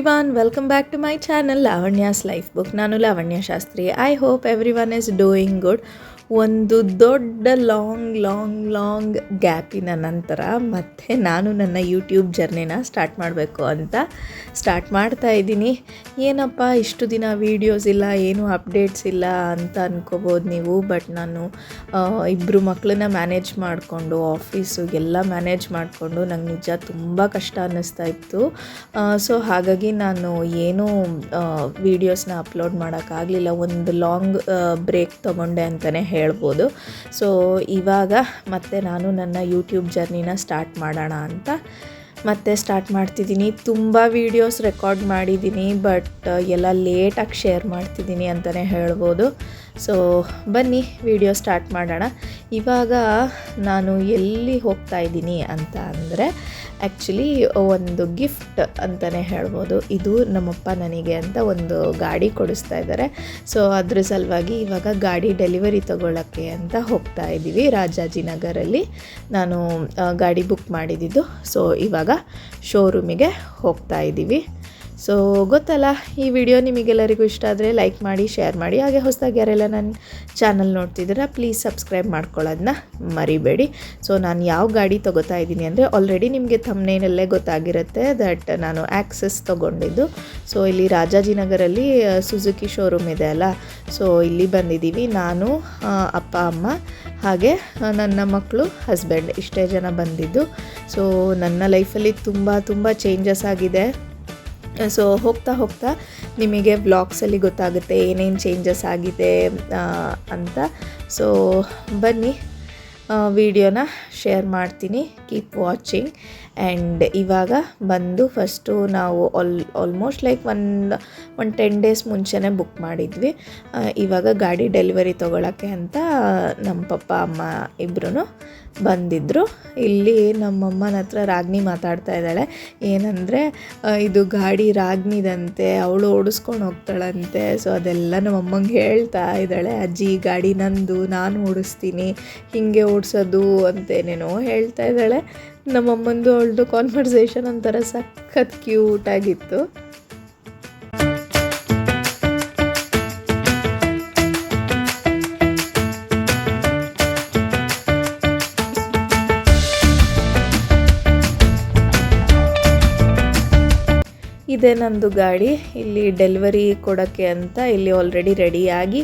everyone, welcome back to my channel Lavanya's Life Book. ನಾನು Lavanya Shastri. I hope everyone is doing good. ಒಂದು ದೊಡ್ಡ long ಗ್ಯಾಪಿನ ನಂತರ ಮತ್ತೆ ನಾನು ನನ್ನ ಯೂಟ್ಯೂಬ್ ಜರ್ನಿನ ಸ್ಟಾರ್ಟ್ ಮಾಡಬೇಕು ಅಂತ ಸ್ಟಾರ್ಟ್ ಮಾಡ್ತಾ ಇದ್ದೀನಿ. ಏನಪ್ಪ ಇಷ್ಟು ದಿನ ವೀಡಿಯೋಸ್ ಇಲ್ಲ, ಏನು ಅಪ್ಡೇಟ್ಸ್ ಇಲ್ಲ ಅಂತ ಅನ್ಕೋಬೋದು ನೀವು. ಬಟ್ ನಾನು ಇಬ್ಬರು ಮಕ್ಕಳನ್ನ ಮ್ಯಾನೇಜ್ ಮಾಡಿಕೊಂಡು ಆಫೀಸು ಎಲ್ಲ ಮ್ಯಾನೇಜ್ ಮಾಡಿಕೊಂಡು ನಂಗೆ ನಿಜ ತುಂಬ ಕಷ್ಟ ಅನ್ನಿಸ್ತಾ ಇತ್ತು. ಸೊ ಹಾಗಾಗಿ ನಾನು ಏನೂ ವೀಡಿಯೋಸ್ನ ಅಪ್ಲೋಡ್ ಮಾಡೋಕ್ಕಾಗಲಿಲ್ಲ. ಒಂದು ಲಾಂಗ್ ಬ್ರೇಕ್ ತೊಗೊಂಡೆ ಅಂತಲೇ ಹೇಳ್ಬೋದು. ಸೊ ಇವಾಗ ಮತ್ತೆ ನಾನು ನನ್ನ ಯೂಟ್ಯೂಬ್ ಜರ್ನಿನ ಸ್ಟಾರ್ಟ್ ಮಾಡೋಣ ಅಂತ ಮತ್ತೆ ಸ್ಟಾರ್ಟ್ ಮಾಡ್ತಿದ್ದೀನಿ. ತುಂಬ ವೀಡಿಯೋಸ್ ರೆಕಾರ್ಡ್ ಮಾಡಿದ್ದೀನಿ, ಬಟ್ ಎಲ್ಲ ಲೇಟಾಗಿ ಶೇರ್ ಮಾಡ್ತಿದ್ದೀನಿ ಅಂತಲೇ ಹೇಳ್ಬೋದು. ಸೊ ಬನ್ನಿ ವಿಡಿಯೋ ಸ್ಟಾರ್ಟ್ ಮಾಡೋಣ. ಇವಾಗ ನಾನು ಎಲ್ಲಿ ಹೋಗ್ತಾ ಇದ್ದೀನಿ ಅಂತ ಅಂದರೆ ಆ್ಯಕ್ಚುಲಿ ಒಂದು ಗಿಫ್ಟ್ ಅಂತಲೇ ಹೇಳ್ಬೋದು. ಇದು ನಮ್ಮಪ್ಪ ನನಗೆ ಅಂತ ಒಂದು ಗಾಡಿ ಕೊಡಿಸ್ತಾ ಇದ್ದಾರೆ. ಸೊ ಅದ್ರ ಸಲುವಾಗಿ ಇವಾಗ ಗಾಡಿ ಡೆಲಿವರಿ ತೊಗೊಳ್ಳೋಕ್ಕೆ ಅಂತ ಹೋಗ್ತಾ ಇದ್ದೀವಿ. ರಾಜಾಜಿನಗರಲ್ಲಿ ನಾನು ಗಾಡಿ ಬುಕ್ ಮಾಡಿದ್ದು. ಸೊ ಇವಾಗ ಶೋರೂಮಿಗೆ ಹೋಗ್ತಾ ಇದ್ದೀವಿ. ಸೊ ಗೊತ್ತಲ್ಲ, ಈ ವಿಡಿಯೋ ನಿಮಗೆಲ್ಲರಿಗೂ ಇಷ್ಟ ಆದರೆ ಲೈಕ್ ಮಾಡಿ, ಶೇರ್ ಮಾಡಿ. ಹಾಗೆ ಹೊಸದಾಗಿ ಯಾರೆಲ್ಲ ನನ್ನ ಚಾನಲ್ ನೋಡ್ತಿದ್ದೀರಾ ಪ್ಲೀಸ್ ಸಬ್ಸ್ಕ್ರೈಬ್ ಮಾಡ್ಕೊಳ್ಳೋದನ್ನ ಮರಿಬೇಡಿ. ಸೊ ನಾನು ಯಾವ ಗಾಡಿ ತೊಗೋತಾ ಇದ್ದೀನಿ ಅಂದರೆ ಆಲ್ರೆಡಿ ನಿಮಗೆ ಥಂಬ್ನೇಲಲ್ಲೇ ಗೊತ್ತಾಗಿರುತ್ತೆ ದಟ್ ನಾನು ಆ್ಯಕ್ಸಸ್ ತೊಗೊಂಡಿದ್ದು. ಸೊ ಇಲ್ಲಿ ರಾಜಾಜಿನಗರಲ್ಲಿ ಸುಜುಕಿ ಶೋರೂಮ್ ಇದೆ ಅಲ್ಲ, ಸೊ ಇಲ್ಲಿ ಬಂದಿದ್ದೀವಿ. ನಾನು, ಅಪ್ಪ, ಅಮ್ಮ ಹಾಗೆ ನನ್ನ ಮಕ್ಕಳು, ಹಸ್ಬೆಂಡ್, ಇಷ್ಟೇ ಜನ ಬಂದಿದ್ದು. ಸೊ ನನ್ನ ಲೈಫಲ್ಲಿ ತುಂಬ ಚೇಂಜಸ್ ಆಗಿದೆ. ಸೊ ಹೋಗ್ತಾ ನಿಮಗೆ ವ್ಲಾಗ್ಸಲ್ಲಿ ಗೊತ್ತಾಗುತ್ತೆ ಏನೇನು ಚೇಂಜಸ್ ಆಗಿದೆ ಅಂತ. ಸೊ ಬನ್ನಿ ವಿಡಿಯೋನ ಶೇರ್ ಮಾಡ್ತೀನಿ, ಕೀಪ್ ವಾಚಿಂಗ್. ಆ್ಯಂಡ್ ಇವಾಗ ಬಂದು ಫಸ್ಟು ನಾವು ಆಲ್ಮೋಸ್ಟ್ ಲೈಕ್ ಒಂದು 10 ಡೇಸ್ ಮುಂಚೆನೇ ಬುಕ್ ಮಾಡಿದ್ವಿ. ಇವಾಗ ಗಾಡಿ ಡೆಲಿವರಿ ತೊಗೊಳಕ್ಕೆ ಅಂತ ನಮ್ಮ ಪಪ್ಪ ಅಮ್ಮ ಇಬ್ಬರೂ ಬಂದಿದ್ದರು. ಇಲ್ಲಿ ನಮ್ಮಮ್ಮನ ಹತ್ರ ರಾಗಿಣಿ ಮಾತಾಡ್ತಾ ಇದ್ದಾಳೆ. ಏನಂದರೆ ಇದು ಗಾಡಿ ರಾಗಿಣಿದಂತೆ, ಅವಳು ಓಡಿಸ್ಕೊಂಡು ಹೋಗ್ತಾಳಂತೆ. ಸೊ ಅದೆಲ್ಲ ನಮ್ಮಮ್ಮಂಗೆ ಹೇಳ್ತಾ ಇದ್ದಾಳೆ. ಅಜ್ಜಿ ಗಾಡಿ ನಂದು, ನಾನು ಓಡಿಸ್ತೀನಿ, ಹೀಗೆ ಓಡಿಸೋದು ಅಂತೇನೇನೋ ಹೇಳ್ತಾ ಇದ್ದಾಳೆ. ನಮ್ಮಮ್ಮಂದು ಅವಳದು ಕಾನ್ವರ್ಸೇಷನ್ ಒಂಥರ ಸಖತ್ ಕ್ಯೂಟಾಗಿತ್ತು. ಇದೇ ನಂದು ಗಾಡಿ. ಇಲ್ಲಿ ಡೆಲಿವರಿ ಕೊಡೋಕ್ಕೆ ಅಂತ ಇಲ್ಲಿ ಆಲ್ರೆಡಿ ರೆಡಿಯಾಗಿ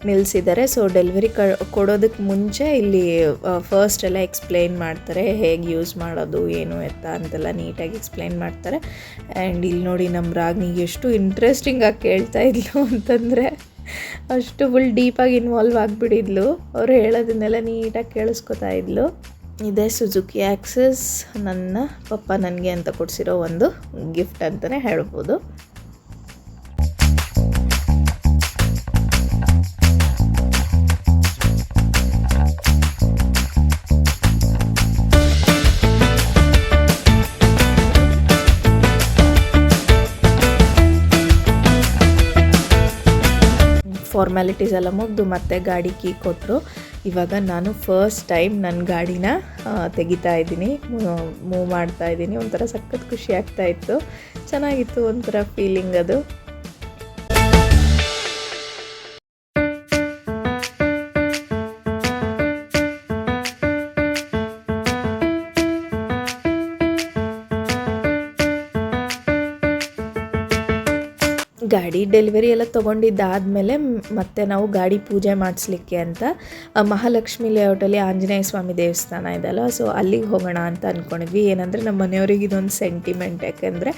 ನಿಲ್ಲಿಸಿದ್ದಾರೆ. ಸೊ ಡೆಲಿವರಿ ಕೊಡೋದಕ್ಕೆ ಮುಂಚೆ ಇಲ್ಲಿ ಫಸ್ಟ್ ಎಲ್ಲ ಎಕ್ಸ್ಪ್ಲೈನ್ ಮಾಡ್ತಾರೆ, ಹೇಗೆ ಯೂಸ್ ಮಾಡೋದು ಏನು ಎತ್ತ ಅಂತೆಲ್ಲ ನೀಟಾಗಿ ಎಕ್ಸ್ಪ್ಲೈನ್ ಮಾಡ್ತಾರೆ. ಆ್ಯಂಡ್ ಇಲ್ಲಿ ನೋಡಿ ನಮ್ಮ ರಾಗಿಣಿಗೆ ಎಷ್ಟು ಇಂಟ್ರೆಸ್ಟಿಂಗಾಗಿ ಕೇಳ್ತಾ ಇದ್ಲು ಅಂತಂದರೆ ಅಷ್ಟು ಫುಲ್ ಡೀಪಾಗಿ ಇನ್ವಾಲ್ವ್ ಆಗಿಬಿಟ್ಟಿದ್ಲು. ಅವ್ರು ಹೇಳೋದನ್ನೆಲ್ಲ ನೀಟಾಗಿ ಕೇಳಿಸ್ಕೊತಾ ಇದ್ಲು. ಇದೇ ಸುಜುಕಿ ಆ್ಯಕ್ಸಸ್ ನನ್ನ ಪಪ್ಪ ನನಗೆ ಅಂತ ಕೊಡಿಸಿರೋ ಒಂದು ಗಿಫ್ಟ್ ಅಂತಲೇ ಹೇಳ್ಬೋದು. ಫಾರ್ಮ್ಯಾಲಿಟೀಸ್ ಎಲ್ಲ ಮುಗಿದು ಮತ್ತೆ ಗಾಡಿ ಕೀ ಕೊಟ್ಟರು. ಇವಾಗ ನಾನು ಫಸ್ಟ್ ಟೈಮ್ ನನ್ನ ಗಾಡಿನ ತೆಗಿತಾ ಇದ್ದೀನಿ, ಮೂವ್ ಮಾಡ್ತಾ ಇದ್ದೀನಿ. ಒಂಥರ ಸಖತ್ ಖುಷಿ ಆಗ್ತಾ ಇತ್ತು, ಚೆನ್ನಾಗಿತ್ತು ಒಂಥರ ಫೀಲಿಂಗ್ ಅದು. ಗಾಡಿ ಡೆಲಿವರಿ ಎಲ್ಲ ತೊಗೊಂಡಿದ್ದಾದಮೇಲೆ ಮತ್ತೆ ನಾವು ಗಾಡಿ ಪೂಜೆ ಮಾಡಿಸ್ಲಿಕ್ಕೆ ಅಂತ ಮಹಾಲಕ್ಷ್ಮಿ ಲೇಔಟಲ್ಲಿ ಆಂಜನೇಯ ಸ್ವಾಮಿ ದೇವಸ್ಥಾನ ಇದೆಯಲ್ಲ, ಸೊ ಅಲ್ಲಿಗೆ ಹೋಗೋಣ ಅಂತ ಅಂದ್ಕೊಂಡಿದ್ವಿ. ಏನಂದರೆ ನಮ್ಮ ಮನೆಯವ್ರಿಗೆ ಇದೊಂದು ಸೆಂಟಿಮೆಂಟ್, ಯಾಕೆಂದರೆ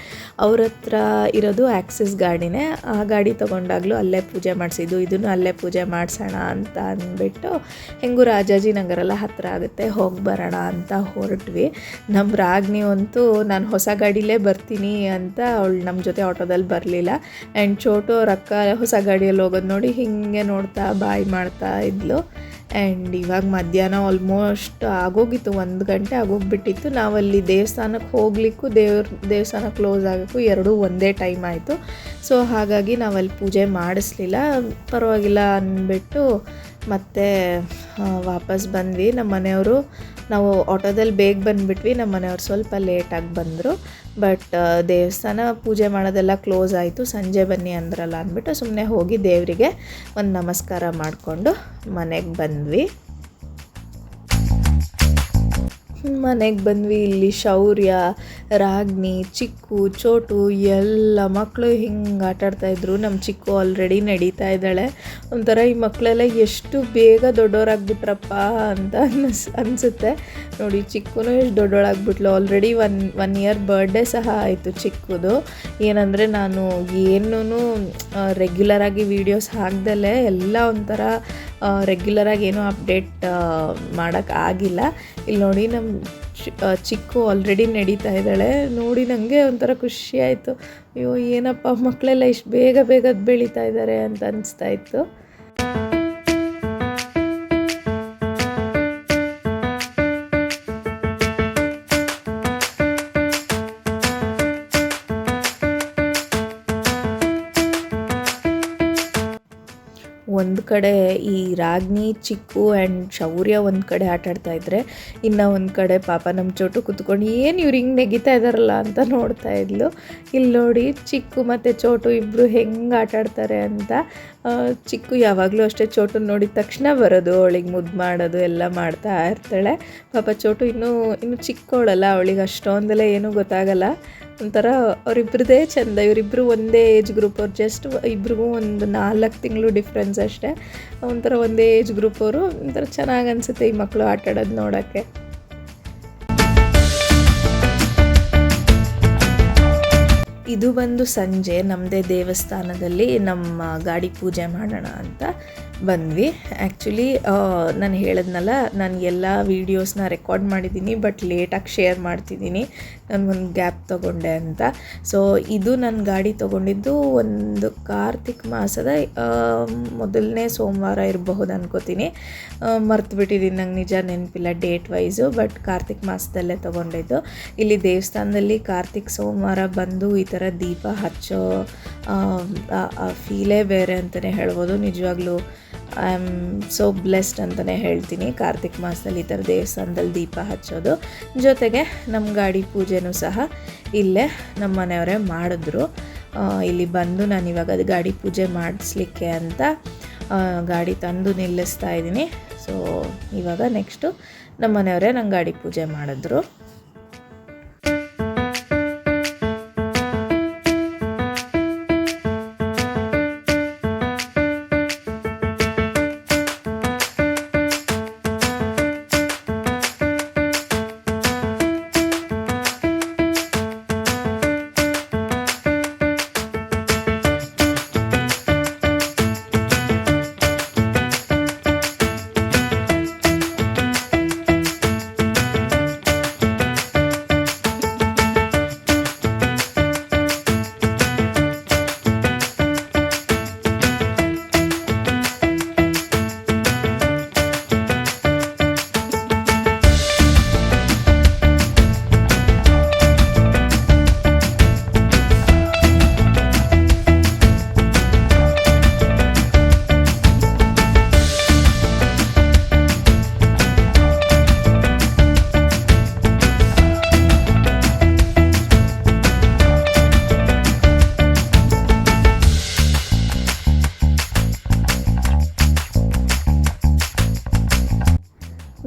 ಅವ್ರ ಹತ್ರ ಇರೋದು ಆ್ಯಕ್ಸಿಸ್ ಗಾಡಿನೇ. ಆ ಗಾಡಿ ತೊಗೊಂಡಾಗಲೂ ಅಲ್ಲೇ ಪೂಜೆ ಮಾಡಿಸಿದ್ದು, ಇದನ್ನು ಅಲ್ಲೇ ಪೂಜೆ ಮಾಡಿಸೋಣ ಅಂತ ಅಂದ್ಬಿಟ್ಟು ಹೆಂಗೂ ರಾಜಾಜಿನಗರೆಲ್ಲ ಹತ್ತಿರ ಆಗುತ್ತೆ, ಹೋಗಿ ಬರೋಣ ಅಂತ ಹೊರಟ್ವಿ. ನಮ್ಮ ರಾಗಿಣಿ ಅಂತೂ ನಾನು ಹೊಸ ಗಾಡಿಲೇ ಬರ್ತೀನಿ ಅಂತ ಅವಳು ನಮ್ಮ ಜೊತೆ ಆಟೋದಲ್ಲಿ ಬರಲಿಲ್ಲ. ಆ್ಯಂಡ್ ಚೋಟು ಅವ್ರ ಅಕ್ಕ ಹೊಸ ಗಾಡಿಯಲ್ಲಿ ಹೋಗೋದು ನೋಡಿ ಹೀಗೆ ನೋಡ್ತಾ ಬಾಯ್ ಮಾಡ್ತಾ ಇದ್ಲು. ಆ್ಯಂಡ್ ಇವಾಗ ಮಧ್ಯಾಹ್ನ ಆಲ್ಮೋಸ್ಟ್ ಆಗೋಗಿತ್ತು, 1 ಗಂಟೆ ಆಗೋಗ್ಬಿಟ್ಟಿತ್ತು. ನಾವಲ್ಲಿ ದೇವಸ್ಥಾನಕ್ಕೆ ಹೋಗ್ಲಿಕ್ಕೂ ದೇವಸ್ಥಾನ ಕ್ಲೋಸ್ ಆಗೋಕ್ಕೂ ಎರಡೂ ಒಂದೇ ಟೈಮ್ ಆಯಿತು. ಸೊ ಹಾಗಾಗಿ ನಾವಲ್ಲಿ ಪೂಜೆ ಮಾಡಿಸ್ಲಿಲ್ಲ, ಪರವಾಗಿಲ್ಲ ಅಂದ್ಬಿಟ್ಟು ಮತ್ತೆ ವಾಪಸ್ ಬಂದ್ವಿ. ನಮ್ಮ ಮನೆಯವರು ನಾವು ಆಟೋದಲ್ಲಿ ಬೇಗ ಬಂದುಬಿಟ್ವಿ, ನಮ್ಮ ಮನೆಯವ್ರು ಸ್ವಲ್ಪ ಲೇಟಾಗಿ ಬಂದರು. ಬಟ್ ದೇವಸ್ಥಾನ ಪೂಜೆ ಮಾಡೋದೆಲ್ಲ ಕ್ಲೋಸ್ ಆಯಿತು. ಸಂಜೆ ಬನ್ನಿ ಅಂದ್ರಲ್ಲ ಅಂದ್ಬಿಟ್ಟು ಸುಮ್ಮನೆ ಹೋಗಿ ದೇವರಿಗೆ ಒಂದು ನಮಸ್ಕಾರ ಮಾಡಿಕೊಂಡು ಮನೆಗೆ ಬಂದ್ವಿ. ಮನೆಗೆ ಬಂದ್ವಿ. ಇಲ್ಲಿ ಶೌರ್ಯ, ರಾಗ್ನಿ, ಚಿಕ್ಕು, ಚೋಟು ಎಲ್ಲ ಮಕ್ಕಳು ಹಿಂಗೆ ಆಟಾಡ್ತಾಯಿದ್ರು. ನಮ್ಮ ಚಿಕ್ಕು ಆಲ್ರೆಡಿ ನಡೀತಾ ಇದ್ದಾಳೆ. ಒಂಥರ ಈ ಮಕ್ಕಳೆಲ್ಲ ಎಷ್ಟು ಬೇಗ ದೊಡ್ಡವರಾಗ್ಬಿಟ್ರಪ್ಪ ಅಂತ ಅನಿಸುತ್ತೆ. ನೋಡಿ ಚಿಕ್ಕೂ ಎಷ್ಟು ದೊಡ್ಡವಳಾಗ್ಬಿಟ್ಲು. ಆಲ್ರೆಡಿ ಒನ್ ಇಯರ್ ಬರ್ಡೇ ಸಹ ಆಯಿತು ಚಿಕ್ಕದು. ಏನಂದರೆ ನಾನು ಏನೂ ರೆಗ್ಯುಲರಾಗಿ ವೀಡಿಯೋಸ್ ಹಾಕ್ದಲ್ಲೇ ಎಲ್ಲ ಒಂಥರ ರೆಗ್ಯುಲರಾಗಿ ಏನೂ ಅಪ್ಡೇಟ್ ಮಾಡೋಕ್ಕಾಗಿಲ್ಲ. ಇಲ್ಲಿ ನೋಡಿ ನಮ್ಮ ಚಿಕ್ಕು ಆಲ್ರೆಡಿ ನಡೀತಾ ಇದ್ದಾಳೆ. ನೋಡಿ ನನಗೆ ಒಂಥರ ಖುಷಿ ಆಯಿತು. ಅಯ್ಯೋ ಏನಪ್ಪ ಮಕ್ಕಳೆಲ್ಲ ಇಷ್ಟು ಬೇಗ ಬೇಗ ಬೆಳೀತಾ ಇದ್ದಾರೆ ಅಂತ ಅನಿಸ್ತಾ ಇತ್ತು. ಒಂದು ಕಡೆ ಈ ರಾಗ್ನಿ, ಚಿಕ್ಕು ಆ್ಯಂಡ್ ಶೌರ್ಯ ಒಂದು ಕಡೆ ಆಟಾಡ್ತಾಯಿದ್ರೆ, ಇನ್ನು ಒಂದು ಕಡೆ ಪಾಪ ನಮ್ಮ ಚೋಟು ಕೂತ್ಕೊಂಡು ಏನು ಇವ್ರು ಹಿಂಗೆ ನೆಗಿತಾ ಇದ್ದಾರಲ್ಲ ಅಂತ ನೋಡ್ತಾ ಇದ್ಲು. ಇಲ್ಲಿ ನೋಡಿ ಚಿಕ್ಕು ಮತ್ತು ಚೋಟು ಇಬ್ಬರು ಹೆಂಗೆ ಆಟಾಡ್ತಾರೆ ಅಂತ. ಚಿಕ್ಕು ಯಾವಾಗಲೂ ಅಷ್ಟೇ ಚೋಟು ನೋಡಿದ ತಕ್ಷಣ ಬರೋದು, ಅವಳಿಗೆ ಮುದ್ದು ಮಾಡೋದು ಎಲ್ಲ ಮಾಡ್ತಾ ಇರ್ತಾಳೆ. ಪಾಪ ಚೋಟು ಇನ್ನೂ ಚಿಕ್ಕವಳಲ್ಲ, ಅವಳಿಗೆ ಅಷ್ಟೊಂದೆಲ್ಲ ಏನೂ ಗೊತ್ತಾಗಲ್ಲ. ಒಂಥರ ಅವರಿಬ್ಬರದೇ ಚೆಂದ. ಇವರಿಬ್ಬರು ಒಂದೇ ಏಜ್ ಗ್ರೂಪ್. ಅವ್ರು ಜಸ್ಟ್ ಇಬ್ರಿಗೂ ಒಂದು 4 ತಿಂಗಳು ಡಿಫ್ರೆನ್ಸ್ ಅಷ್ಟೇ. ಒಂಥರ ಒಂದೇ ಏಜ್ ಗ್ರೂಪ್ ಅವರು. ಒಂಥರ ಚೆನ್ನಾಗಿ ಅನಿಸುತ್ತೆ ಈ ಮಕ್ಕಳು ಆಟಾಡೋದು ನೋಡೋಕ್ಕೆ. ಇದು ಬಂದು ಸಂಜೆ ನಮ್ಮದೇ ದೇವಸ್ಥಾನದಲ್ಲಿ ನಮ್ಮ ಗಾಡಿ ಪೂಜೆ ಮಾಡೋಣ ಅಂತ ಬಂದ್ವಿ. ಆ್ಯಕ್ಚುಲಿ ನಾನು ಹೇಳಿದ್ನಲ್ಲ, ನಾನು ಎಲ್ಲ ವೀಡಿಯೋಸ್ನ ರೆಕಾರ್ಡ್ ಮಾಡಿದ್ದೀನಿ, ಬಟ್ ಲೇಟಾಗಿ ಶೇರ್ ಮಾಡ್ತಿದ್ದೀನಿ, ನಾನು ಒಂದು ಗ್ಯಾಪ್ ತೊಗೊಂಡೆ ಅಂತ. ಸೊ ಇದು ನನ್ನ ಗಾಡಿ ತೊಗೊಂಡಿದ್ದು ಒಂದು ಕಾರ್ತಿಕ್ ಮಾಸದ ಮೊದಲನೇ ಸೋಮವಾರ ಇರಬಹುದು ಅನ್ಕೋತೀನಿ. ಮರ್ತುಬಿಟ್ಟಿದ್ದೀನಿ, ನಂಗೆ ನಿಜ ನೆನಪಿಲ್ಲ ಡೇಟ್ ವೈಸು, ಬಟ್ ಕಾರ್ತಿಕ್ ಮಾಸದಲ್ಲೇ ತೊಗೊಂಡಿದ್ದು. ಇಲ್ಲಿ ದೇವಸ್ಥಾನದಲ್ಲಿ ಕಾರ್ತಿಕ್ ಸೋಮವಾರ ಬಂದು ಈ ಥರ ದೀಪ ಹಚ್ಚೋ ಫೀಲೇ ಬೇರೆ ಅಂತಲೇ ಹೇಳ್ಬೋದು. ನಿಜವಾಗ್ಲೂ ಐ ಆಮ್ ಸೋ ಬ್ಲೆಸ್ಡ್ ಅಂತಲೇ ಹೇಳ್ತೀನಿ ಕಾರ್ತಿಕ್ ಮಾಸದಲ್ಲಿ ಈ ಥರ ದೇವಸ್ಥಾನದಲ್ಲಿ ದೀಪ ಹಚ್ಚೋದು. ಜೊತೆಗೆ ನಮ್ಮ ಗಾಡಿ ಪೂಜೆನೂ ಸಹ ಇಲ್ಲೇ ನಮ್ಮ ಮನೆಯವರೇ ಮಾಡಿದ್ರು. ಇಲ್ಲಿ ಬಂದು ನಾನು ಇವಾಗ ಅದು ಗಾಡಿ ಪೂಜೆ ಮಾಡಿಸ್ಲಿಕ್ಕೆ ಅಂತ ಗಾಡಿ ತಂದು ನಿಲ್ಲಿಸ್ತಾ ಇದ್ದೀನಿ. ಸೊ ಇವಾಗ ನೆಕ್ಸ್ಟು ನಮ್ಮ ಮನೆಯವರೇ ನಂಗೆ ಗಾಡಿ ಪೂಜೆ ಮಾಡಿದ್ರು.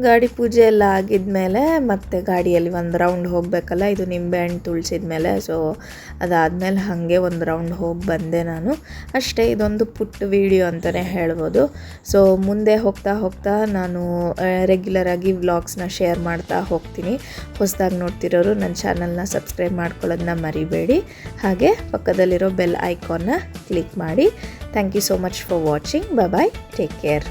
ಗಾಡಿ ಪೂಜೆ ಎಲ್ಲ ಆಗಿದ್ಮೇಲೆ ಮತ್ತೆ ಗಾಡಿಯಲ್ಲಿ ಒಂದು ರೌಂಡ್ ಹೋಗಬೇಕಲ್ಲ, ಇದು ನಿಂಬೆಹಣ್ಣು ತುಳಿಸಿದ ಮೇಲೆ. ಸೊ ಅದಾದಮೇಲೆ ಹಾಗೆ ಒಂದು ರೌಂಡ್ ಹೋಗಿ ಬಂದೆ ನಾನು ಅಷ್ಟೇ. ಇದೊಂದು ಪುಟ್ಟ ವಿಡಿಯೋ ಅಂತಲೇ ಹೇಳ್ಬೋದು. ಸೊ ಮುಂದೆ ಹೋಗ್ತಾ ಹೋಗ್ತಾ ನಾನು ರೆಗ್ಯುಲರಾಗಿ ವ್ಲಾಗ್ಸ್ನ ಶೇರ್ ಮಾಡ್ತಾ ಹೋಗ್ತೀನಿ. ಹೊಸದಾಗಿ ನೋಡ್ತಿರೋರು ನನ್ನ ಚಾನಲ್ನ ಸಬ್ಸ್ಕ್ರೈಬ್ ಮಾಡ್ಕೊಳ್ಳೋದನ್ನ ಮರಿಬೇಡಿ. ಹಾಗೆ ಪಕ್ಕದಲ್ಲಿರೋ ಬೆಲ್ ಐಕಾನ್ನ ಕ್ಲಿಕ್ ಮಾಡಿ. Thank you so much for watching. Bye, take care.